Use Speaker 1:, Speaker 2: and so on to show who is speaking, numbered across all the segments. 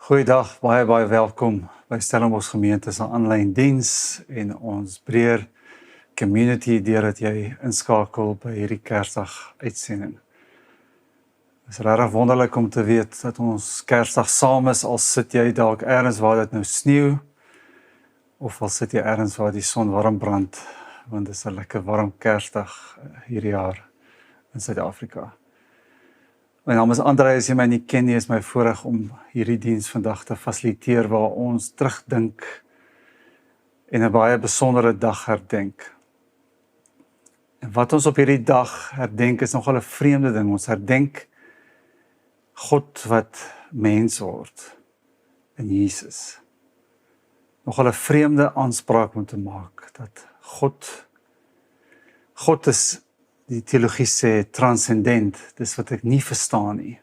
Speaker 1: Goeiedag, baie welkom by Stellenbosch Gemeente se aanlyn diens en ons breër community deurdat jy inskakel by hierdie Kersdag uitsending. Dit is regtig wonderlik om te weet dat ons Kersdag saam is, al sit jy dalk ergens waar dit nou sneeu of al sit jy ergens waar die son warm brand, want dit is 'n lekker warm Kersdag hierdie jaar in Suid-Afrika. My naam is André, as jy my nie ken nie, is my voorreg om hierdie diens vandag te fasiliteer waar ons terugdink en 'n baie besondere dag herdenk. En wat ons op hierdie dag herdenk is nogal 'n vreemde ding. Ons herdenk God wat mens word in Jesus. Nogal 'n vreemde aanspraak om te maak, dat God is, die teologie sê, transcendent, dis wat ek nie verstaan nie.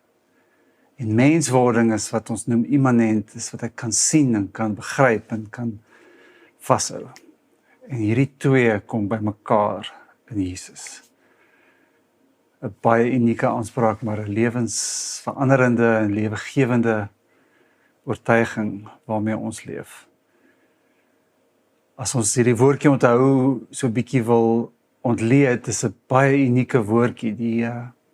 Speaker 1: En menswording is wat ons noem immanent, is wat ek kan sien en kan begryp en kan vashou. En hierdie twee kom by mekaar in Jesus. 'n Baie unieke aanspraak, maar 'n lewensveranderende en lewegewende oortuiging waarmee ons leef. As ons hierdie woordjie onthou, so 'n bietjie wil ontleed, is 'n baie unieke woordjie. Die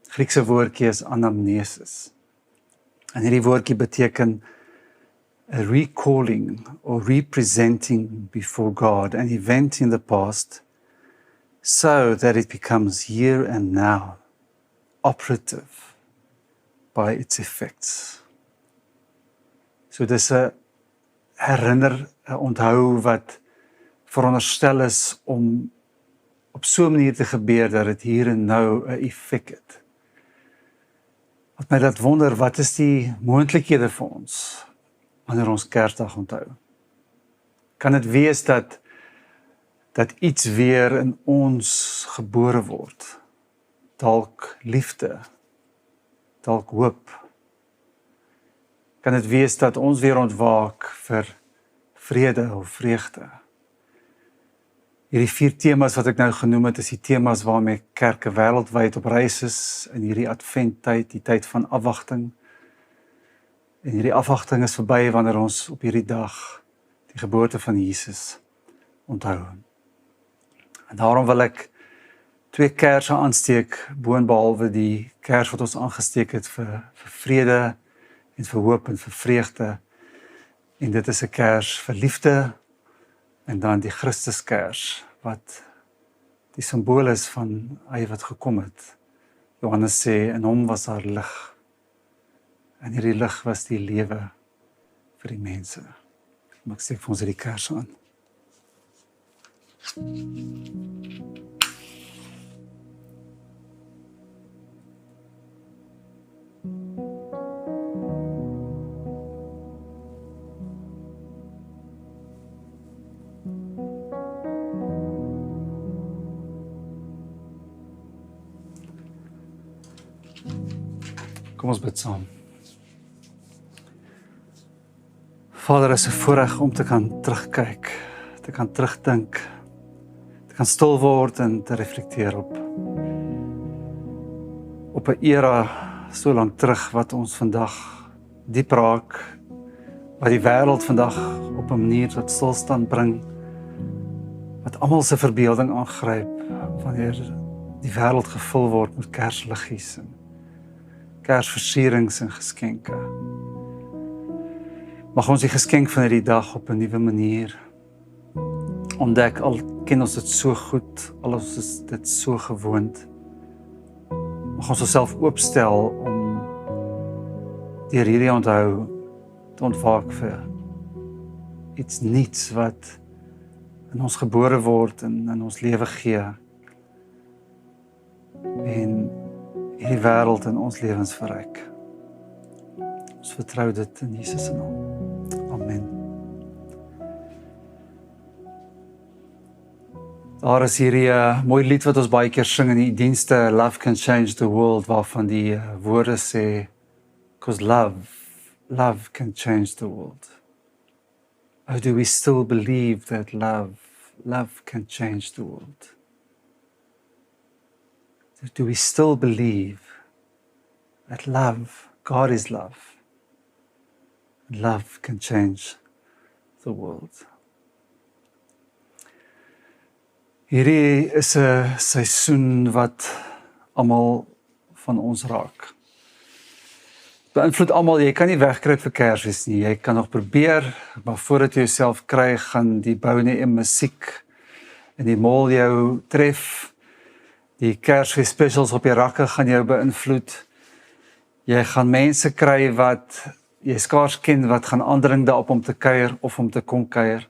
Speaker 1: Griekse woordjie is anamnesis. En hierdie woordjie beteken a recalling or representing before God an event in the past so that it becomes here and now operative by its effects. So dis 'n onthou wat veronderstel is om op so 'n manier te gebeur dat dit hier en nou 'n effek het. Wat my laat wonder, wat is die moontlikhede vir ons wanneer ons Kersdag onthou? Kan dit wees dat iets weer in ons gebore word? Dalk liefde, dalk hoop. Kan dit wees dat ons weer ontwaak vir vrede of vreugde? Hierdie 4 temas wat ek nou genoem het, is die temas waarmee kerke wêreldwyd op reis is in hierdie adventtyd, die tyd van afwagting. En hierdie afwagting is verby wanneer ons op hierdie dag die geboorte van Jesus onthou. En daarom wil ek 2 kersse aansteek, boonbehalwe die kers wat ons aangesteek het vir vrede en vir hoop en vir vreugde. En dit is 'n kers vir liefde, en dan die Christuskers, wat die simbool is van hy wat gekom het. Johannes sê, in hom was daar lig. En hierdie lig was die lewe vir die mense. Kom ek steek vir ons hierdie kers aan. Kom ons bid saam. Vader, is 'n voorreg om te kan terugkyk, te kan terugdink, te kan stil word en te reflekteer op 'n era so lank terug wat ons vandag diep raak, wat die wêreld vandag op 'n manier tot stilstand bring, wat almal se verbeelding aangryp wanneer die wêreld gevul word met kersliggies en kersversierings en geskenke. Mag ons die geskenk van hierdie dag op 'n nuwe manier ontdek, al ken ons dit so goed, al ons is dit so gewoond. Mag ons onsself oopstel om deur hierdie onthou te ontwaak vir iets nuuts wat in ons gebore word en in ons lewe gee. En hierdie wêreld in ons lewens verryk. Ons vertrou dit in Jesus se naam. Amen. Daar is hierdie mooi lied wat ons baie keer sing in die dienste, Love Can Change the World, waarvan die woorde sê, 'Cause love can change the world. Oh, do we still believe that love can change the world? Do we still believe that love, God is love, Love can change the world. Hierdie is 'n seisoen wat almal van ons raak. Beïnvloed almal, jy kan nie wegkruip vir Kersfees nie. Jy kan nog probeer, maar voordat jy jouself kry, gaan die Boney M musiek in die mall jou tref. Die Kersfees specials op die rakke gaan jou beïnvloed. Jy gaan mense kry wat jy skaars ken, wat gaan aandring daarop om te kuier of om te kom kuier.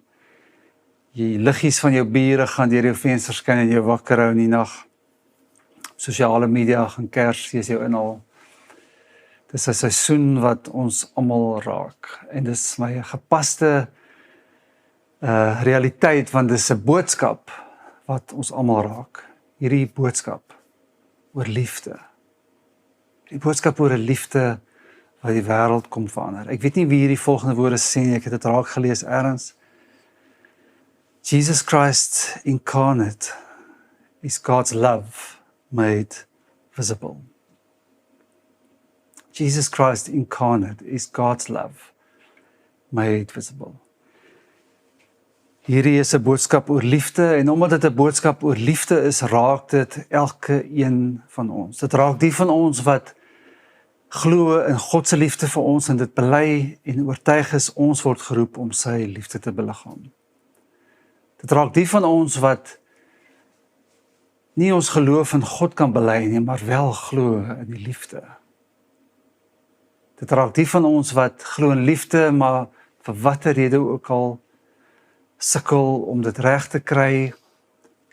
Speaker 1: Die liggies van jou bure gaan deur jou venster skyn en jou wakker hou in die nag. Sosiale media gaan Kersfees jou inhaal. Dis 'n seisoen wat ons almal raak. En dis my gepaste realiteit, want dis 'n boodskap wat ons almal raak. Hierdie boodskap oor liefde. Die boodskap oor 'n liefde wat die wêreld kom verander. Ek weet nie wie hierdie volgende woorde sê nie, ek het dit raak gelees ergens. Jesus Christ incarnate is God's love made visible. Jesus Christ incarnate is God's love made visible. Hierdie is 'n boodskap oor liefde, en omdat dit 'n boodskap oor liefde is, raak dit elke een van ons. Dit raak die van ons wat glo in God se liefde vir ons en dit bely en oortuig is, ons word geroep om sy liefde te beliggaam. Dit raak die van ons wat nie ons geloof in God kan bely nie, maar wel glo in die liefde. Dit raak die van ons wat glo in liefde, maar vir watter rede ook al sukkel om dit reg te kry.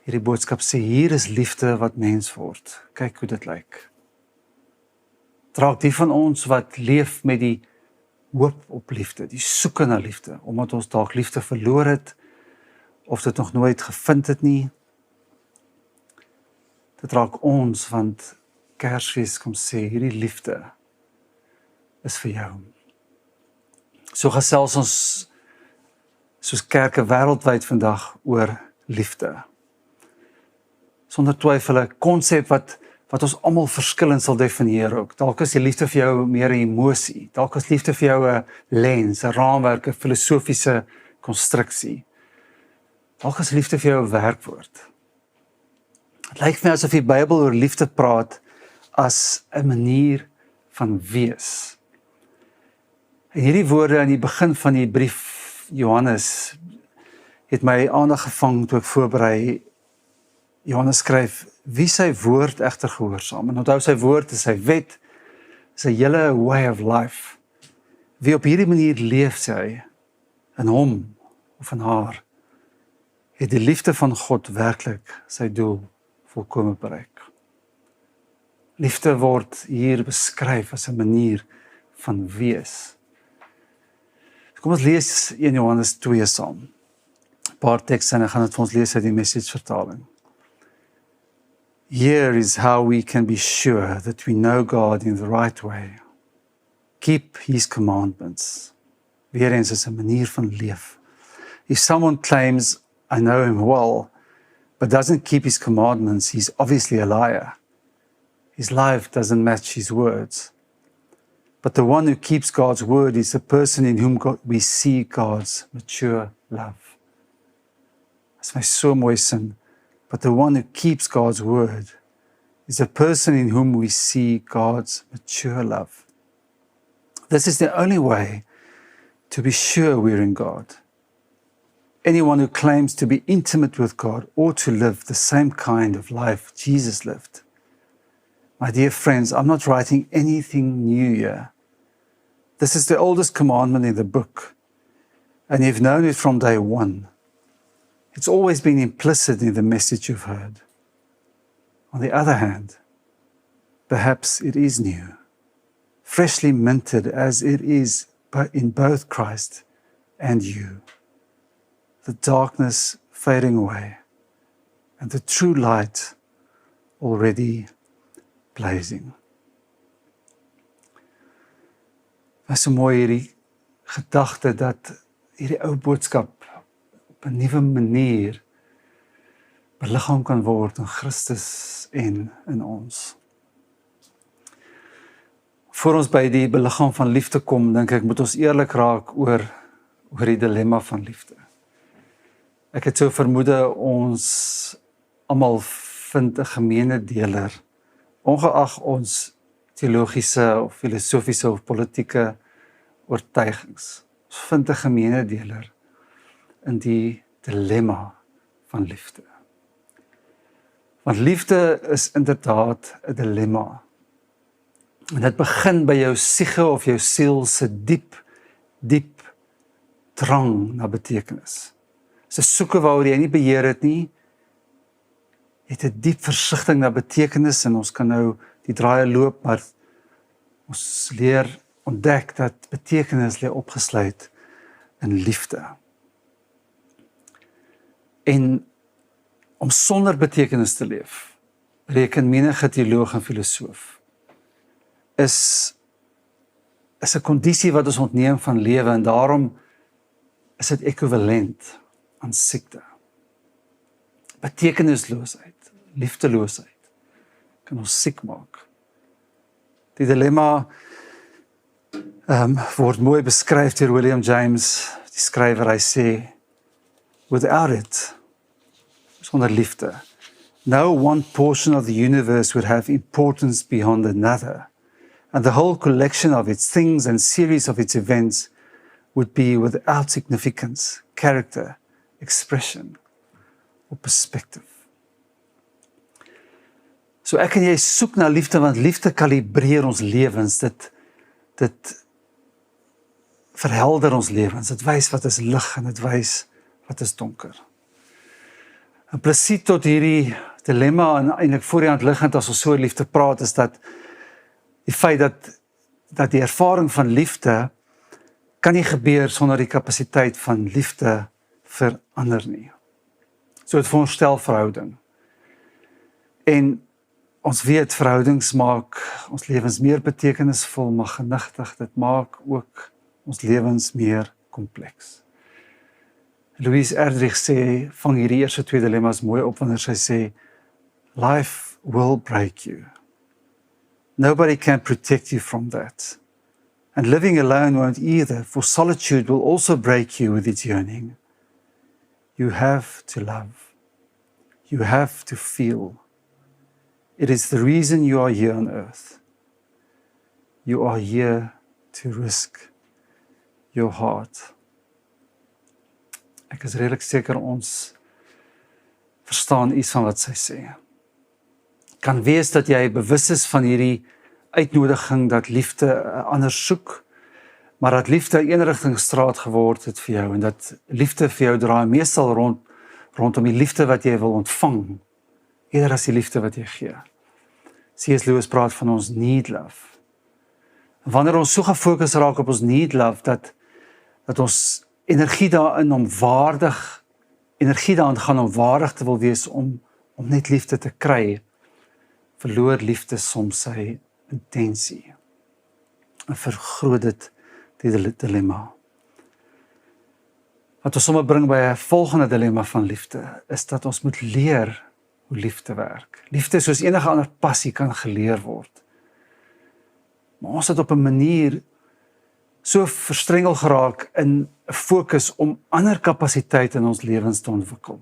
Speaker 1: Hierdie boodskap sê, hier is liefde wat mens word. Kyk hoe dit lyk. Dit raak die van ons wat leef met die hoop op liefde, die soeke na liefde, omdat ons dalk liefde verloor het, of dit nog nooit gevind het nie. Dit raak ons, want Kersfees kom sê, hierdie liefde is vir jou. So gesels ons soos kerke wêreldwyd vandag oor liefde. Sonder twyfel 'n konsep wat ons almal verskillend sal definieer ook. Dalk is die liefde vir jou meer 'n emosie, dalk is liefde vir jou 'n lens, 'n raamwerk, 'n filosofiese konstruksie. Dalk is liefde vir jou 'n werkwoord. Dit lyk vir my asof die Bybel oor liefde praat as 'n manier van wees. En hierdie woorde aan die begin van die brief Johannes het my aandag gevang toe ek voorberei. Johannes skryf, wie sy woord egter gehoorsaam. En onthou, sy woord is sy wet, sy hele way of life. Wie op hierdie manier leef, sê hy, in hom of in haar, het die liefde van God werklik sy doel volkome bereik. Liefde word hier beskryf as 'n manier van wees. Kom ons lees 1 Johannes 2 saam. 'n Paar tekste en ek gaan dit vir ons lees uit die Message vertaling. Here is how we can be sure that we know God in the right way. Keep his commandments. Weer eens is 'n manier van leef. If someone claims, I know him well, but doesn't keep his commandments, he's obviously a liar. His life doesn't match his words. But the one who keeps God's word is the person in whom we see God's mature love. That's my so mooi sin. But the one who keeps God's word is the person in whom we see God's mature love. This is the only way to be sure we're in God. Anyone who claims to be intimate with God ought to live the same kind of life Jesus lived. My dear friends, I'm not writing anything new here. This is the oldest commandment in the book, and you've known it from day one. It's always been implicit in the message you've heard. On the other hand, perhaps it is new, freshly minted as it is in both Christ and you. The darkness fading away, and the true light already blazing. Dit is so mooi hierdie gedagte dat hierdie ou boodskap op 'n nuwe manier beliggaam kan word in Christus en in ons. Voor ons by die beliggaam van liefde kom, dink ek, moet ons eerlik raak oor die dilemma van liefde. Ek het so vermoede, ons almal vind 'n gemeene deler, ongeag ons teologiese of filosofiese of politieke oortuigings. Ons vind 'n gemeene deler in die dilemma van liefde. Want liefde is inderdaad 'n dilemma. En dit begin by jou siege of jou siel se diep drang na betekenis. Dis 'n soeke waaroor jy nie beheer het nie. Jy het 'n diep versigtiging na betekenis en ons kan nou die draaie loop, maar ons leer ontdek dat betekenis lê opgesluit in liefde. En om sonder betekenis te leef, reken menige teoloog en filosoof, is 'n kondisie wat ons ontneem van lewe en daarom is dit ekwivalent aan siekte. Betekenisloosheid, liefdeloosheid kan ons siek maak. Die dilemma word mooi beskryf deur William James, die skrywer. Hy sê, without it, sonder liefde, no one portion of the universe would have importance beyond another, and the whole collection of its things and series of its events would be without significance, character, expression, or perspective. So ek en jy soek na liefde, want liefde kalibreer ons lewens, dit verhelder ons lewens, dit wys wat is lig en dit wys wat is donker. Implisiet tot hierdie dilemma en eintlik voor die hand liggend as ons so oor liefde praat, is dat die feit dat die ervaring van liefde kan nie gebeur sonder die kapasiteit van liefde vir ander nie. So dit voorstel verhouding. En ons weet verhoudings maak ons lewens meer betekenisvol, maar genigtig, dit maak ook ons lewens meer kompleks. Louise Erdrich sê, vang hierdie eerste twee dilemma's mooi op wanneer sy sê, life will break you. Nobody can protect you from that. And living alone won't either, for solitude will also break you with its yearning. You have to love. You have to feel. It is the reason you are here on earth. You are here to risk your heart. Ek is redelik seker ons verstaan iets van wat sy sê. Kan wees dat jy bewus is van hierdie uitnodiging dat liefde ander soek, maar dat liefde 'n eenrigtingstraat geword het vir jou en dat liefde vir jou draai meestal rondom die liefde wat jy wil ontvang, eerder as die liefde wat jy gee. C.S. Lewis praat van ons need love. En wanneer ons so gefokus raak op ons need love, dat ons energie daaraan gaan om waardig te wil wees om net liefde te kry, verloor liefde soms sy intensie en vergroot dit die dilemma. Wat ons sommer bring by 'n volgende dilemma van liefde, is dat ons moet leer hoe liefde werk. Liefde soos enige ander passie kan geleer word. Maar ons het op 'n manier so verstrengel geraak in 'n fokus om ander kapasiteite in ons lewens te ontwikkel.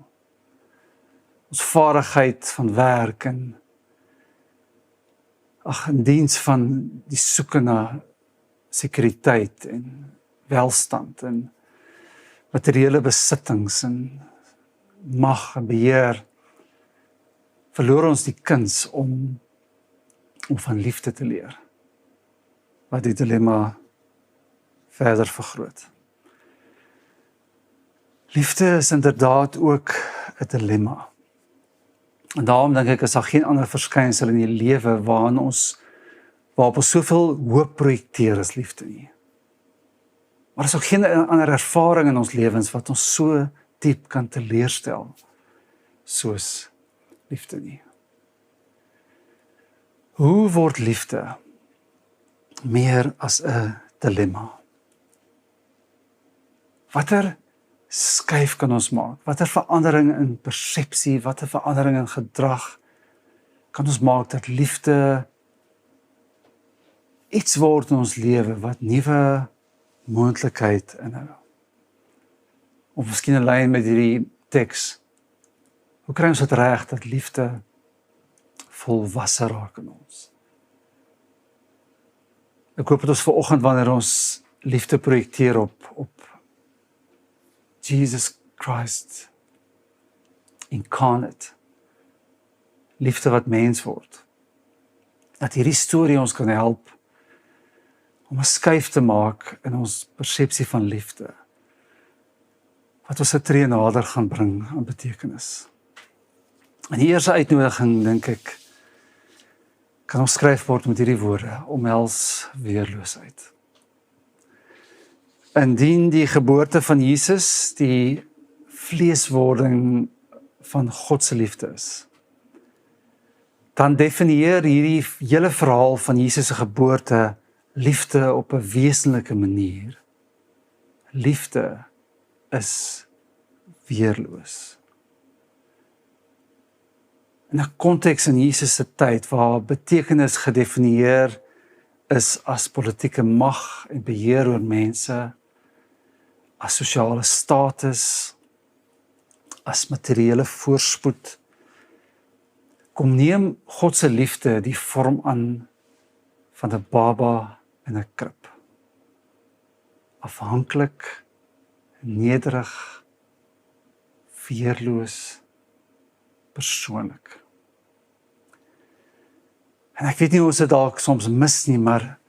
Speaker 1: Ons vaardigheid van werk en in diens van die soeke na sekuriteit en welstand en materiële besittings en mag en beheer, verloor ons die kuns om van liefde te leer, wat die dilemma verder vergroot. Liefde is inderdaad ook 'n dilemma. En daarom dink ek, is daar geen ander verskynsel in die lewe waarop ons soveel hoop projekteer as liefde nie. Maar is ook geen ander ervaring in ons lewens wat ons so diep kan teleurstel soos liefde nie. Hoe word liefde meer as 'n dilemma? Watter skuif kan ons maak? Watter verandering in persepsie, watter verandering in gedrag kan ons maak dat liefde iets word in ons lewe wat nuwe moontlikheid inhou. Of miskien 'n lyn met hierdie teks. Hoe kry ons dit reg dat liefde volwasse raak in ons? Ek hoop dat ons vanoggend wanneer ons liefde projekteer op Jesus Christ incarnate, liefde wat mens word, dat hierdie storie ons kan help om 'n skuif te maak in ons persepsie van liefde, wat ons 'n tree nader gaan bring aan betekenis. En die eerste uitnodiging, dink ek, kan ons skryfbord met hierdie woorde: omhels weerloosheid. Indien die geboorte van Jesus die vleeswording van God se liefde is, dan definieer hierdie hele verhaal van Jesus se geboorte liefde op 'n wesenlike manier. Liefde is weerloos. In 'n konteks in Jesus se tyd waar betekenis gedefinieer is as politieke mag en beheer oor mense, as sosiale status, as materiële voorspoed, kom neem God se liefde die vorm aan van 'n baba in 'n krib. Afhanklik, nederig, weerloos, persoonlik. En ek weet nie hoe ons dit dalk soms mis nie, maar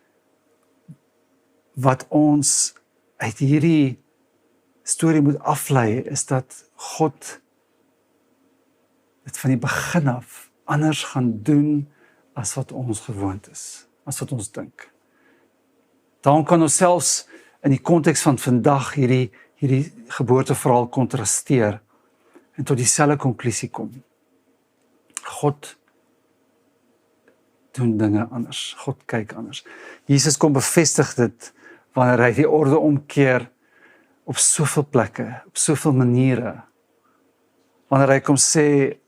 Speaker 1: wat ons uit hierdie storie moet aflei, is dat God dit van die begin af anders gaan doen as wat ons gewoond is, as wat ons dink. Daarom kan ons selfs in die konteks van vandag hierdie geboorteverhaal kontrasteer en tot dieselfde konklusie kom. God doen dinge anders. God kyk anders. Jesus kom bevestig dit wanneer hy die orde omkeer op soveel plekke, op soveel maniere. Wanneer hy kom sê,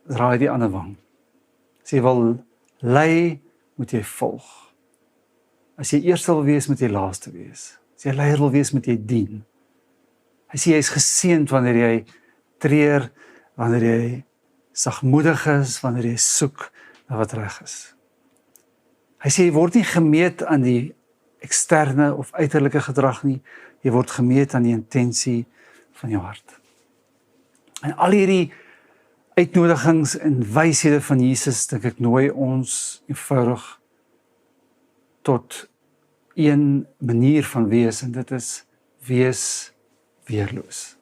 Speaker 1: draai die ander wang. As jy wil lei, moet jy volg. As jy eerste wil wees, moet jy laaste wees. As jy leier wil wees, moet jy dien. Hy sê jy is geseënd wanneer jy treur, wanneer jy sagmoedig is, wanneer jy soek na wat reg is. Hy sê jy word nie gemeet aan die eksterne of uiterlike gedrag nie, jy word gemeet aan die intensie van jou hart. En al hierdie uitnodigings en wyshede van Jesus, dink ek, nooi ons eenvoudig tot een manier van wees, en dit is wees weerloos.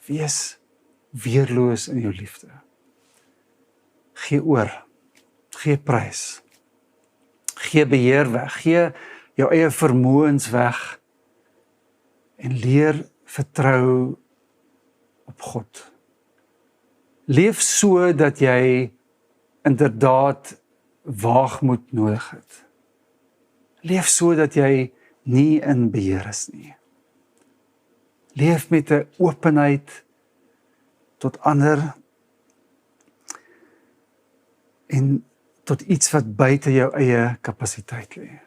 Speaker 1: Wees weerloos in jou liefde. Gee oor, gee prys, gee beheer weg, gee jou eie vermoëns weg en leer vertrou op God. Leef so dat jy inderdaad waagmoed nodig het. Leef so dat jy nie in beheer is nie. Leef met 'n openheid tot ander en tot iets wat buite jou eie kapasiteit lê.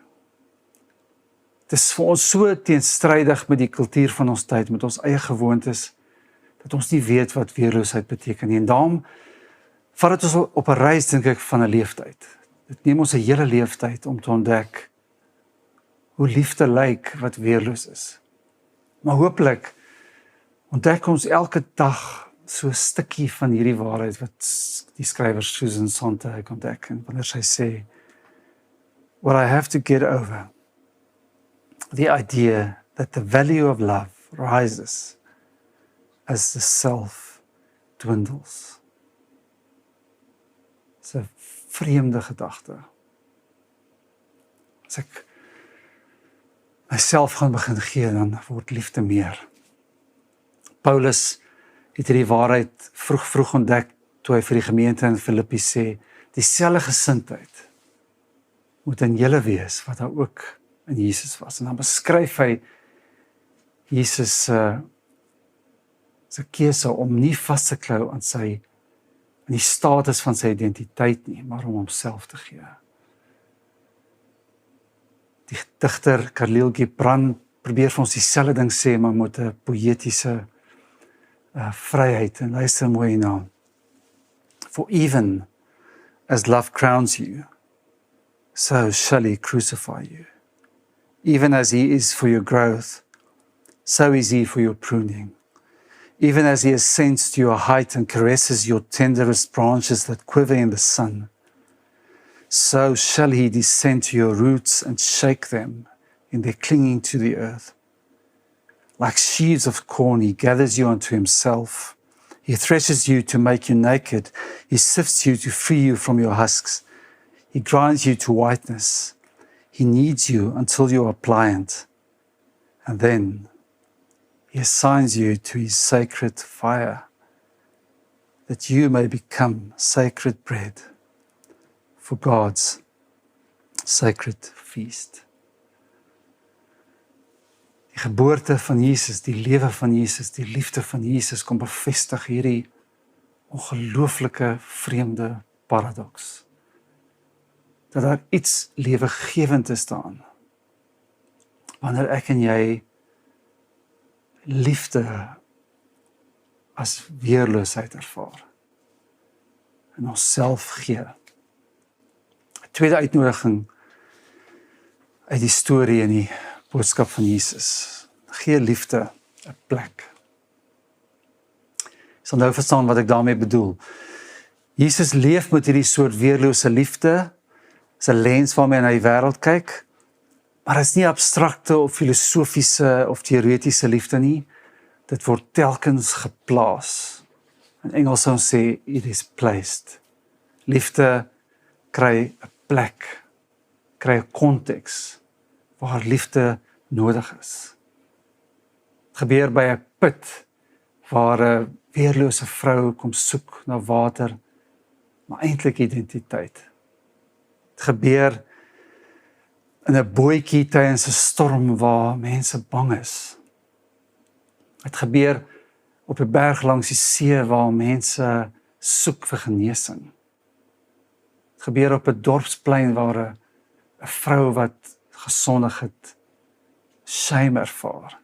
Speaker 1: Dit is vir ons so teenstrydig met die kultuur van ons tyd, met ons eie gewoontes, dat ons nie weet wat weerloosheid beteken nie. En daarom vat dit ons op 'n reis, dink ek, van 'n leeftyd. Dit neem ons 'n hele leeftyd om te ontdek hoe liefde lyk wat weerloos is. Maar hopelik ontdek ons elke dag so 'n stukkie van hierdie waarheid wat die skrywer Susan Sontag ontdek, en wanneer sy sê, "What I have to get over, the idea that the value of love rises as the self dwindles." Dit is 'n vreemde gedagte. As ek myself gaan begin gee, dan word liefde meer. Paulus het hierdie waarheid vroeg ontdek toe hy vir die gemeente in Filippi sê, dieselfde gesindheid moet in julle wees wat daar ook in Jesus was. En dan beskryf hy Jesus se keuse om nie vas te klou aan die status van sy identiteit nie, maar om homself te gee. Die digter Khalil Gibran probeer vir ons dieselfde ding sê, maar met 'n poëtiese vryheid. En luister mooi hierna. For even as love crowns you, so shall he crucify you. Even as he is for your growth, so is he for your pruning. Even as he ascends to your height and caresses your tenderest branches that quiver in the sun, so shall he descend to your roots and shake them in their clinging to the earth. Like sheaves of corn, he gathers you unto himself. He threshes you to make you naked. He sifts you to free you from your husks. He grinds you to whiteness. He kneads you until you are pliant. And then he assigns you to his sacred fire, that you may become sacred bread for God's sacred feast. Die geboorte van Jesus, die lewe van Jesus, die liefde van Jesus kom bevestig hierdie ongelooflike vreemde paradoks. Dat daar iets lewegewend is daaraan. Wanneer ek en jy liefde as weerloosheid ervaar en onsself gee. 'n Tweede uitnodiging uit die storie en die boodskap van Jesus. Gee liefde 'n plek. Jy sal nou verstaan wat ek daarmee bedoel. Jesus leef met hierdie soort weerlose liefde, is 'n lens waarmee hy na die wêreld kyk, maar dit is nie abstrakte of filosofiese of teoretiese liefde nie. Dit word telkens geplaas. In Engels sou ons sê, it is placed. Liefde kry 'n plek, kry 'n konteks waar liefde nodig is. Het gebeur by 'n put waar 'n weerlose vrou kom soek na water, maar eintlik identiteit. Het gebeur in 'n bootjie tydens 'n storm waar mense bang is. Het gebeur op 'n berg langs die see waar mense soek vir genesing. Het gebeur op 'n dorpsplein waar 'n vrou wat gesondig het, shame ervaar.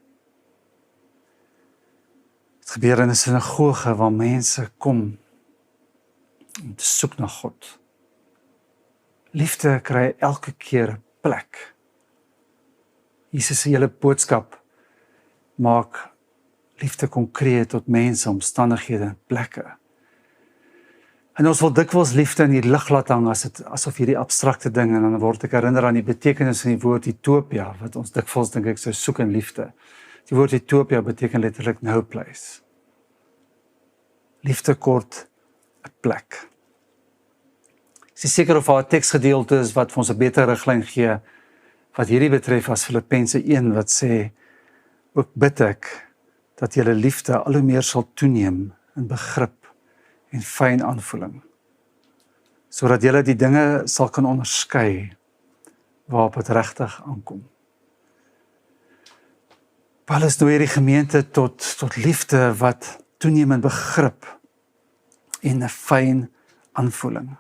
Speaker 1: Het gebeur in 'n sinagoge waar mense kom om te soek na God. Liefde kry elke keer 'n plek. Jesus se hele boodskap maak liefde konkreet tot mense, omstandighede en plekke. En ons wil dikwels liefde in die lig laat hang asof hierdie abstrakte ding, en dan word ek herinner aan die betekenis van die woord Utopia, wat ons dikwels dink ek sou soek in liefde. Die woord Utopia beteken letterlik no place. Liefde kort 'n plek. Ek is seker of haar teksgedeelte is wat vir ons 'n beter riglyn gee wat hierdie betref as Filippense 1 wat sê, ook bid ek dat julle liefde al hoe meer sal toeneem in begrip en fyn aanvoeling, sodat julle die dinge sal kan onderskei waarop dit regtig aankom. Paulus nooi hierdie gemeente tot liefde wat toeneem in begrip en 'n fyn aanvoeling.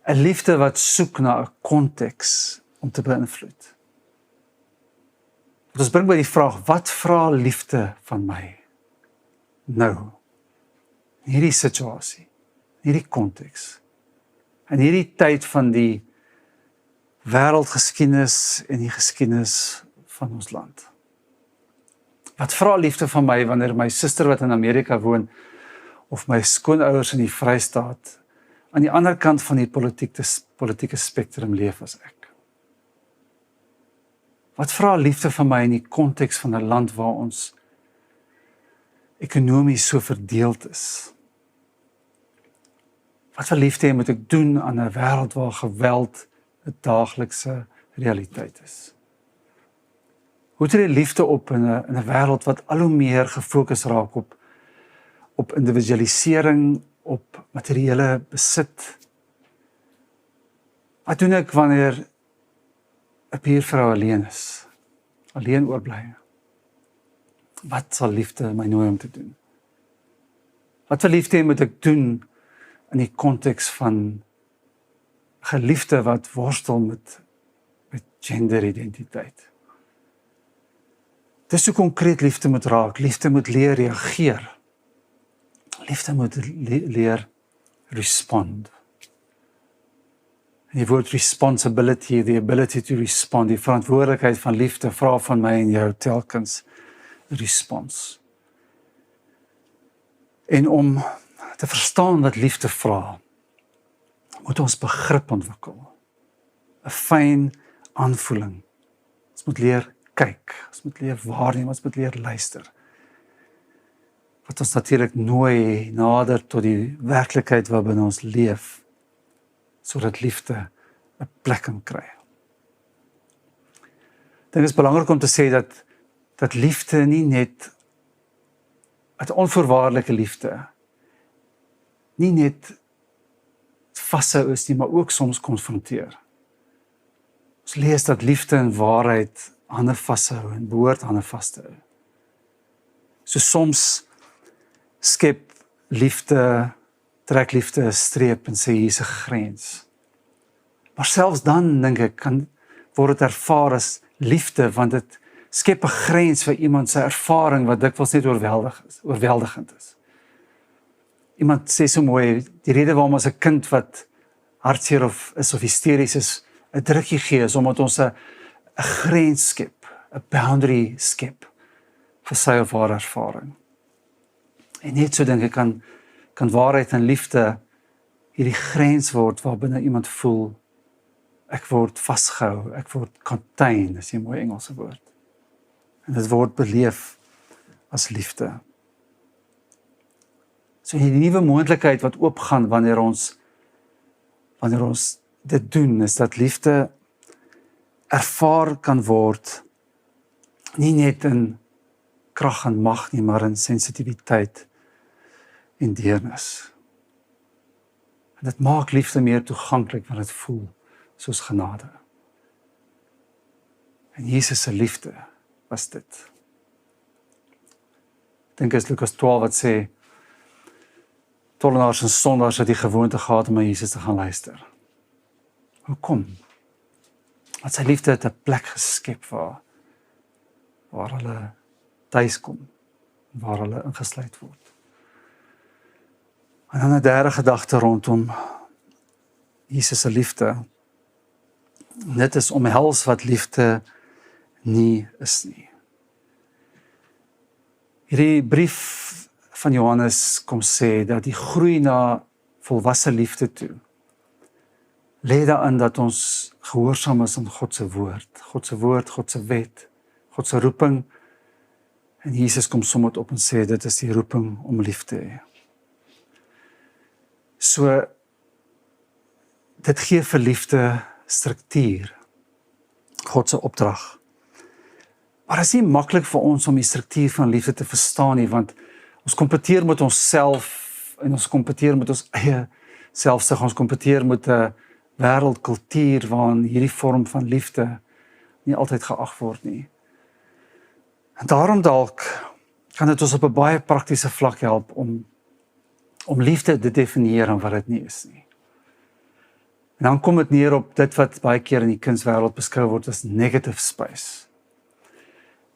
Speaker 1: 'n Liefde wat soek na 'n konteks om te beïnvloed. Ons bring by die vraag, wat vra liefde van my? Nou, in hierdie situasie, in hierdie konteks, in hierdie tyd van die wêreldgeskiedenis en die geskiedenis van ons land. Wat vra liefde van my wanneer my suster wat in Amerika woon, of my skoonouers in die Vrystaat, aan die ander kant van die politieke spektrum leef as ek? Wat vra liefde van my in die konteks van 'n land waar ons ekonomies so verdeeld is? Wat vir liefde moet ek doen aan 'n wêreld waar geweld 'n daaglikse realiteit is? Hoe tree liefde op in 'n wêreld wat al hoe meer gefokus raak op individualisering, op materiële besit? Wat doen ek wanneer 'n buurvrou alleen is, alleen oorbly? Wat sal liefde my nooi om te doen? Wat vir liefde moet ek doen in die konteks van geliefde wat worstel met genderidentiteit. Dis hoe konkreet liefde moet raak. Liefde moet leer reageer. Liefde moet leer respond. En die woord responsibility, the ability to respond, die verantwoordelikheid van liefde, vra van my en jou telkens response. En om te verstaan wat liefde vra, moet ons begrip ontwikkel. 'n fyn aanvoeling. Ons moet leer kyk, ons moet leer waarneem, ons moet leer luister. Wat ons natuurlik nooi nader tot die werklikheid waarbinne ons leef, sodat liefde 'n plek kan kry. Ek dink dit is belangrik om te sê dat liefde nie net, dat onvoorwaardelike liefde, nie net vashou is nie, maar ook soms konfronteer. Ons lees dat liefde en waarheid hande vashou en behoort hande vas te hou. So soms skep liefde, trek liefde 'n streep en sê hier's 'n grens. Maar selfs dan, dink ek, word dit ervaar as liefde, want dit skep 'n grens vir iemand se ervaring wat dikwels net oorweldigend is. Iemand sê so mooi, die rede waarom ons 'n kind wat hartseer of hysteries is, 'n drukkie gee, is omdat ons 'n grens skep, 'n boundary skep vir sy of haar ervaring. En net so dink ek kan waarheid en liefde hierdie grens word waarbinne iemand voel, ek word vasgehou, ek word contained, is 'n mooi Engelse woord. En dit word beleef as liefde. So die nuwe moontlikheid wat oopgaan wanneer ons dit doen, is dat liefde ervaar kan word, nie net in krag en mag nie, maar in sensitiwiteit en deernis. En dit maak liefde meer toeganklik, want dit voel soos genade. En Jesus se liefde was dit. Ek dink is Lukas 12 wat sê, tollenaars en sondaars het die gewoonte gehad om na Jesus te gaan luister. Hoekom? Want sy liefde het 'n plek geskep waar hulle tuis kom, waar hulle ingesluit word. En dan 'n derde gedagte rondom Jesus se liefde. Dit is omhels wat liefde nie is nie. Hierdie brief van Johannes kom sê dat die groei na volwasse liefde toe lê daarin dat ons gehoorsaam is aan God se woord, God se wet, God se roeping. En Jesus kom som dit op en sê dit is die roeping om lief te hê. So dit gee vir liefde struktuur, God se opdrag. Maar dit is nie maklik vir ons om die struktuur van liefde te verstaan nie, want ons kompeteer met onsself en ons kompeteer met ons eie selfsug, ons kompeteer met 'n wêreldkultuur waarin hierdie vorm van liefde nie altyd geag word nie. En daarom dalk kan dit ons op 'n baie praktiese vlak help om liefde te definieer en wat dit nie is nie. En dan kom dit neer op dit wat baie keer in die kunswêreld beskou word as negative space.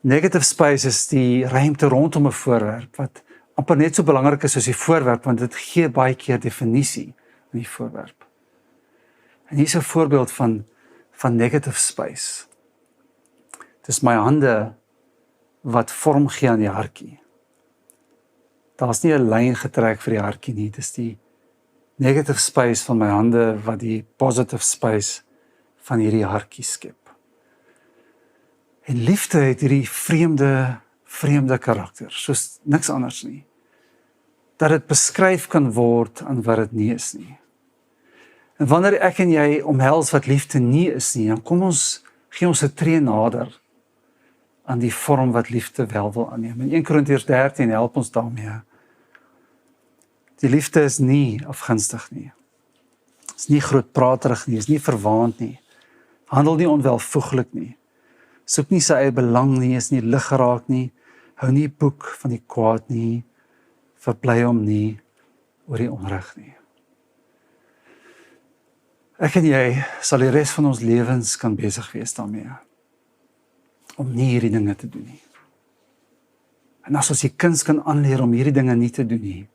Speaker 1: Negative space is die ruimte rondom 'n voorwerp wat amper net so belangrik is soos die voorwerp, want dit gee baie keer definisie aan die voorwerp. En hier is 'n voorbeeld van negative space. Dit is my hande wat vorm gee aan die hartjie. Daar's nie 'n lyn getrek vir die hartjie nie, dit is die negative space van my hande wat die positive space van hierdie hartjie skep. En liefde het hierdie vreemde karakter, soos niks anders nie. Dat dit beskryf kan word aan wat dit nie is nie. En wanneer ek en jy omhels wat liefde nie is nie, dan gee ons 'n tree nader aan die vorm wat liefde wel wil aanneem. In 1 Korintiërs 13 help ons daarmee. Die liefde is nie afgunstig nie. Is nie grootpraterig nie, is nie verwaand nie. Handel nie onwelvoeglik nie. Soek nie sy eie belang nie, is nie lig geraak nie. Hou nie boek van die kwaad nie. Verbly hom nie oor die onreg nie. Ek en jy sal die res van ons lewens kan besig wees daarmee, om nie hierdie dinge te doen nie. En as ons die kinders kan aanleer om hierdie dinge nie te doen nie,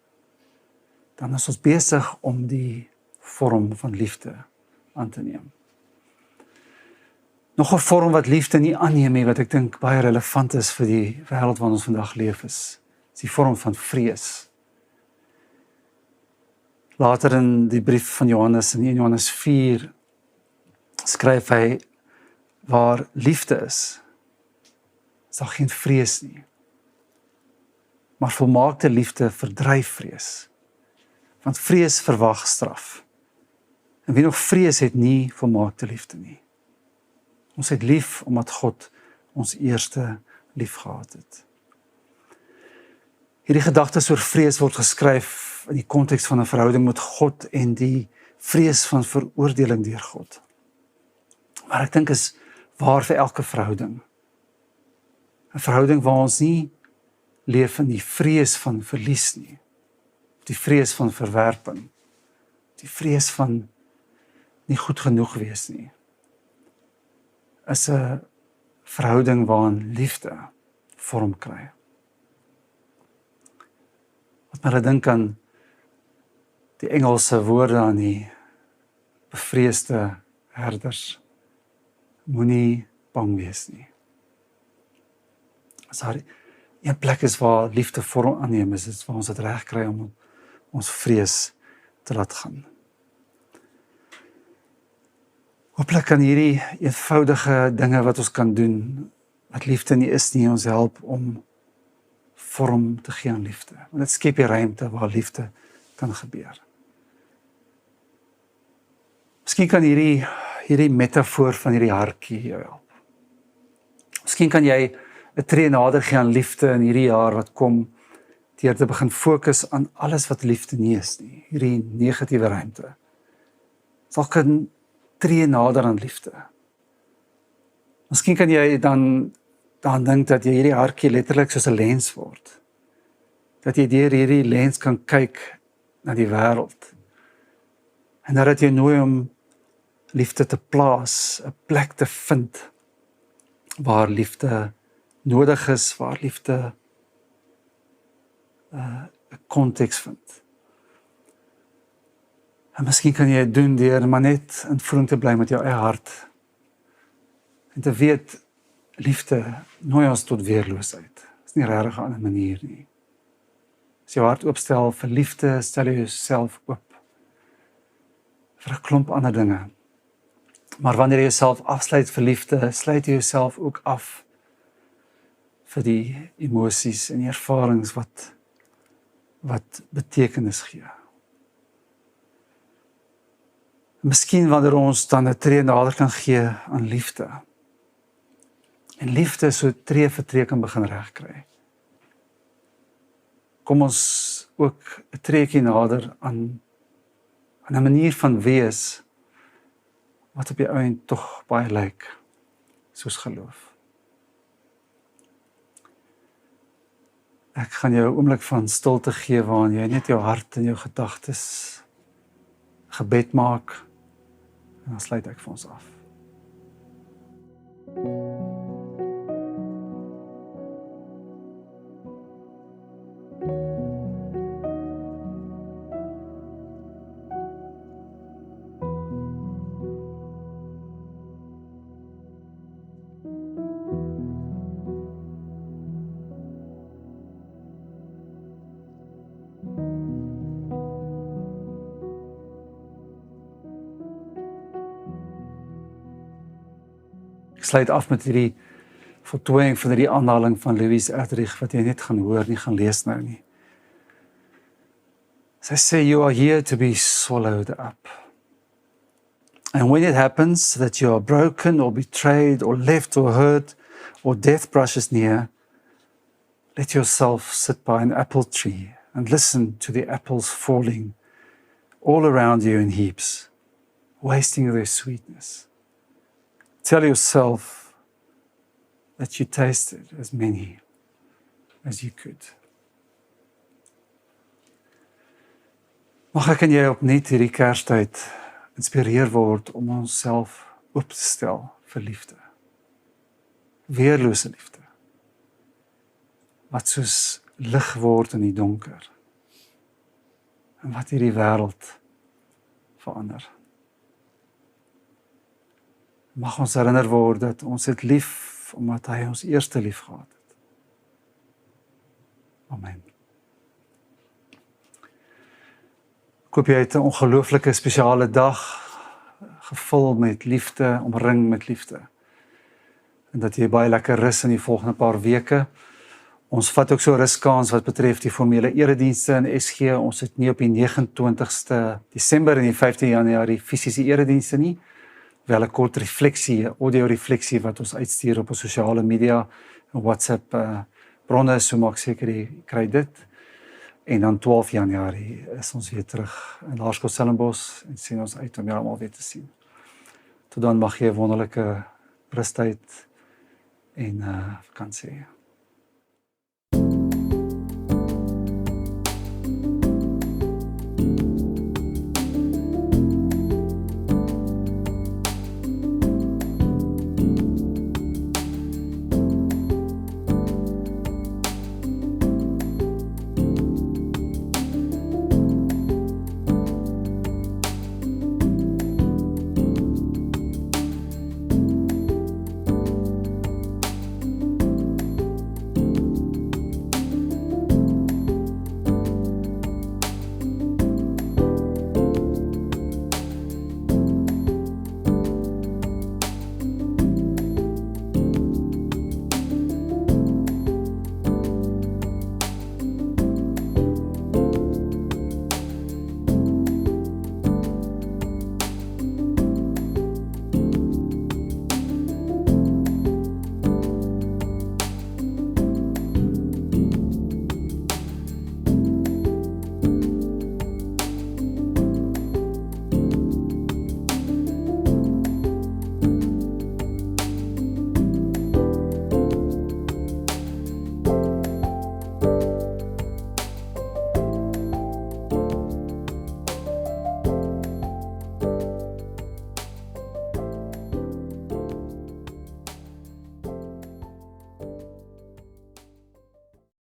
Speaker 1: dan is ons besig om die vorm van liefde aan te neem. Nog 'n vorm wat liefde nie aanneem nie, wat ek dink baie relevant is vir die wêreld waarin ons vandag leef, is die vorm van vrees. Later in die brief van Johannes, in 1 Johannes 4, skryf hy, waar liefde is daar geen vrees nie. Maar volmaakte liefde verdryf vrees. Want vrees verwag straf. En wie nog vrees het nie volmaakte liefde nie. Ons het lief omdat God ons eerste lief gehad het. Hierdie gedagtes oor vrees word geskryf in die konteks van 'n verhouding met God en die vrees van veroordeling deur God. Maar ek dink is waar vir elke verhouding. 'n Verhouding waar ons nie leef in die vrees van verlies nie, die vrees van verwerping, die vrees van nie goed genoeg wees nie, is 'n verhouding waarin liefde vorm kry. Wat my laat dink aan die Engelse woorde aan die bevreesde herders, moenie bang wees nie. As daar een plek is waar liefde vorm aanneem, is dit waar ons dit reg kry om ons vrees te laat gaan. Hooplik kan hierdie eenvoudige dinge wat ons kan doen, wat liefde nie is nie, ons help om vorm te gee aan liefde. Want dit skep die ruimte waar liefde kan gebeur. Miskien kan hierdie metafoor van hierdie hartjie jou help. Miskien kan jy 'n tree nader gee aan liefde in hierdie jaar wat kom, deur te begin fokus aan alles wat liefde nie is nie, hierdie negatiewe ruimte. Sal kan tree nader aan liefde. Miskien kan jy dan dink dat jy hierdie hartjie letterlik soos 'n lens word. Dat jy deur hierdie lens kan kyk na die wêreld. En dat jy nooi om liefde te plaas, 'n plek te vind waar liefde nodig is, waar liefde 'n konteks vind. En miskien kan jy dit doen deur maar net in voeling te bly met jou eie hart. En te weet, liefde nooi ons tot weerloosheid. Dit is nie regtig 'n ander manier nie. As jy jou hart oopstel vir liefde, stel jy jouself oop vir 'n klomp ander dinge. Maar wanneer jy jouself afsluit vir liefde, sluit jy jouself ook af vir die emosies en die ervarings wat betekenis gee. Miskien wanneer ons dan 'n tree nader kan gee aan liefde. En liefde so tree vir tree kan begin regkry. Kom ons ook 'n treetjie nader aan 'n manier van wees wat op die einde tog baie lyk soos geloof. Ek gaan jou 'n oomblik van stilte gee waarin jy net jou hart en jou gedagtes gebed maak en dan sluit ek vir ons af. Ek sluit af met hierdie voltooiing van hierdie aanhaling van Louise Erdrich wat jy net gaan hoor, nie gaan lees nou nie. Sy sê, you are here to be swallowed up. And when it happens that you are broken or betrayed or left or hurt or death brushes near, let yourself sit by an apple tree and listen to the apples falling all around you in heaps, wasting their sweetness. Tell yourself that you tasted as many as you could. Mag ek en jy opnuut hierdie Kerstyd inspireer word om onsself oop te stel vir liefde. Weerlose liefde. Wat soos lig word in die donker. En wat hierdie wêreld verander. Mag ons herinner word dat ons het lief omdat hy ons eerste lief gehad het. Amen. Ek hoop jy het 'n ongelooflike spesiale dag gevul met liefde, omring met liefde. En dat jy baie lekker rus in die volgende paar weke. Ons vat ook so 'n ruskans wat betref die formele eredienste in SG. Ons het nie op die 29ste Desember en die 15 Januarie fisiese eredienste nie. Wel 'n kort refleksie, audio refleksie wat ons uitstuur op ons sosiale media en WhatsApp bronne, so maak seker jy kry dit. En dan 12 Januarie is ons weer terug in Laerskool Stellenbosch en sien ons uit om julle almal weer te sien. Tot dan mag jy 'n wonderlike rustyd en vakansie.